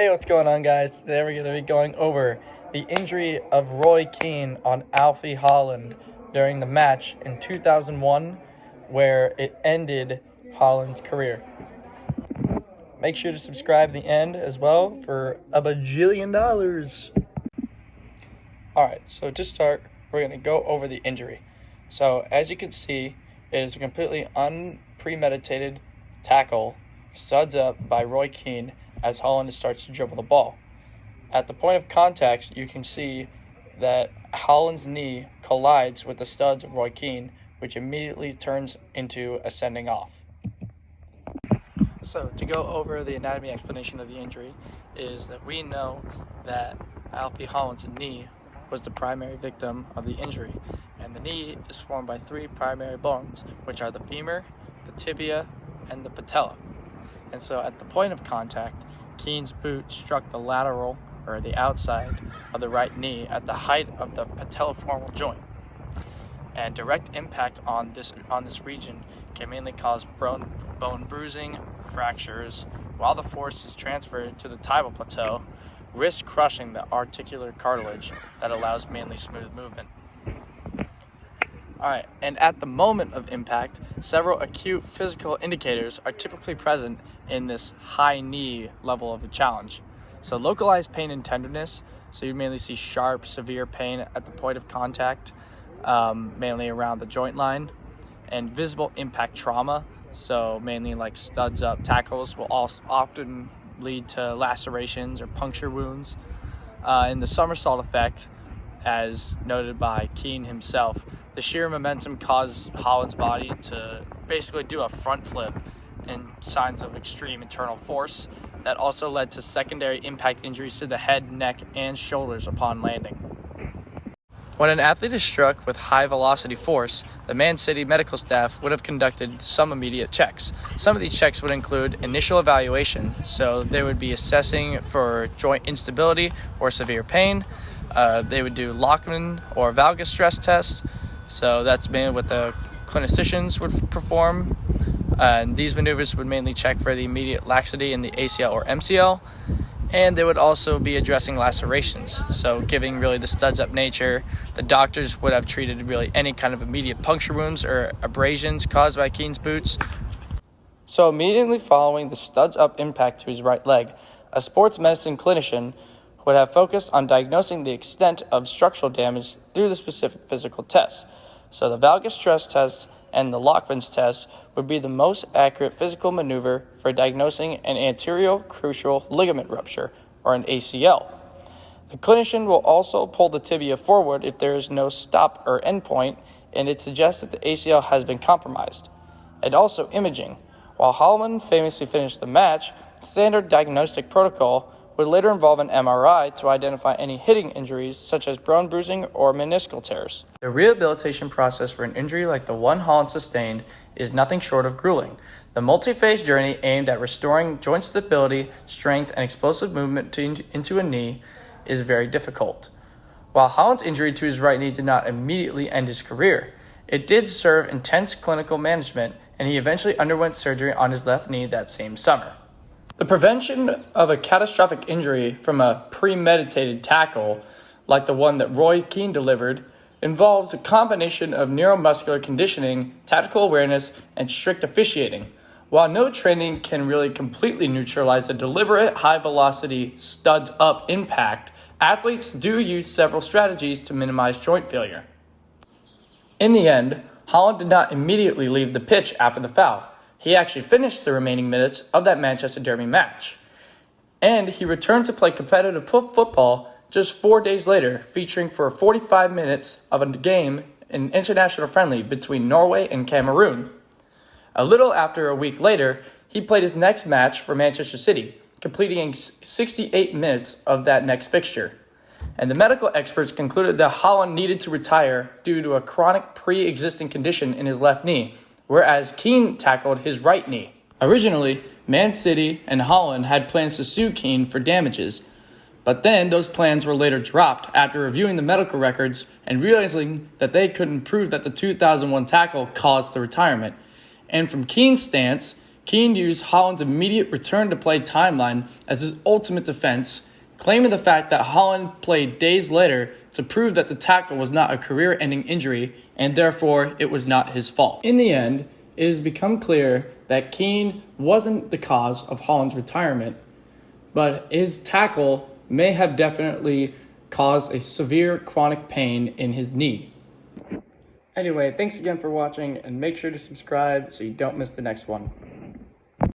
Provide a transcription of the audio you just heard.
Hey, what's going on, guys? Today we're going to be going over the injury of Roy Keane on Alfie Holland during the match in 2001 where it ended Holland's career. Make sure to subscribe at the end as well for a bajillion dollars. Alright, so to start, we're going to go over the injury. So as you can see, it is a completely unpremeditated tackle, studs up by Roy Keane as Holland starts to dribble the ball. At the point of contact, you can see that Holland's knee collides with the studs of Roy Keane, which immediately turns into a sending off. So to go over the anatomy explanation of the injury is that we know that Alfie Holland's knee was the primary victim of the injury, and the knee is formed by three primary bones, which are the femur, the tibia, and the patella. And so at the point of contact, Keane's boot struck the lateral, or the outside, of the right knee at the height of the patellofemoral joint. And direct impact on this region can mainly cause bone bruising, fractures, while the force is transferred to the tibial plateau, risk crushing the articular cartilage that allows mainly smooth movement. Alright, and at the moment of impact, several acute physical indicators are typically present in this high knee level of the challenge. So localized pain and tenderness, so you mainly see sharp, severe pain at the point of contact, mainly around the joint line, and visible impact trauma, so mainly like studs up tackles will also often lead to lacerations or puncture wounds. And the somersault effect, as noted by Keane himself, the sheer momentum caused Holland's body to basically do a front flip in signs of extreme internal force that also led to secondary impact injuries to the head, neck, and shoulders upon landing. When an athlete is struck with high velocity force, the Man City medical staff would have conducted some immediate checks. Some of these checks would include initial evaluation, so they would be assessing for joint instability or severe pain. They would do Lockman or valgus stress tests, so that's mainly what the clinicians would perform. And these maneuvers would mainly check for the immediate laxity in the ACL or MCL, and they would also be addressing lacerations. So giving really the studs up nature, the doctors would have treated really any kind of immediate puncture wounds or abrasions caused by Keane's boots. So immediately following the studs up impact to his right leg, a sports medicine clinician would have focused on diagnosing the extent of structural damage through the specific physical tests. So the valgus stress test and the Lockman's test would be the most accurate physical maneuver for diagnosing an anterior cruciate ligament rupture, or an ACL. The clinician will also pull the tibia forward if there is no stop or end point, and it suggests that the ACL has been compromised. And also imaging. While Holland famously finished the match, standard diagnostic protocol would later involve an MRI to identify any hitting injuries such as bone bruising or meniscal tears. The rehabilitation process for an injury like the one Holland sustained is nothing short of grueling. The multi-phase journey aimed at restoring joint stability, strength, and explosive movement into a knee is very difficult. While Holland's injury to his right knee did not immediately end his career, it did serve intense clinical management, and he eventually underwent surgery on his left knee that same summer. The prevention of a catastrophic injury from a premeditated tackle, like the one that Roy Keane delivered, involves a combination of neuromuscular conditioning, tactical awareness, and strict officiating. While no training can really completely neutralize a deliberate high-velocity studs-up impact, athletes do use several strategies to minimize joint failure. In the end, Holland did not immediately leave the pitch after the foul. He actually finished the remaining minutes of that Manchester Derby match. And he returned to play competitive football just 4 days later, featuring for 45 minutes of a game in international friendly between Norway and Cameroon. A little after a week later, he played his next match for Manchester City, completing 68 minutes of that next fixture. And the medical experts concluded that Holland needed to retire due to a chronic pre-existing condition in his left knee, whereas Keane tackled his right knee. Originally, Man City and Holland had plans to sue Keane for damages, but then those plans were later dropped after reviewing the medical records and realizing that they couldn't prove that the 2001 tackle caused the retirement. And from Keane's stance, Keane used Holland's immediate return to play timeline as his ultimate defense, claiming the fact that Holland played days later to prove that the tackle was not a career-ending injury and therefore it was not his fault. In the end, it has become clear that Keane wasn't the cause of Holland's retirement, but his tackle may have definitely caused a severe chronic pain in his knee. Anyway, thanks again for watching, and make sure to subscribe so you don't miss the next one.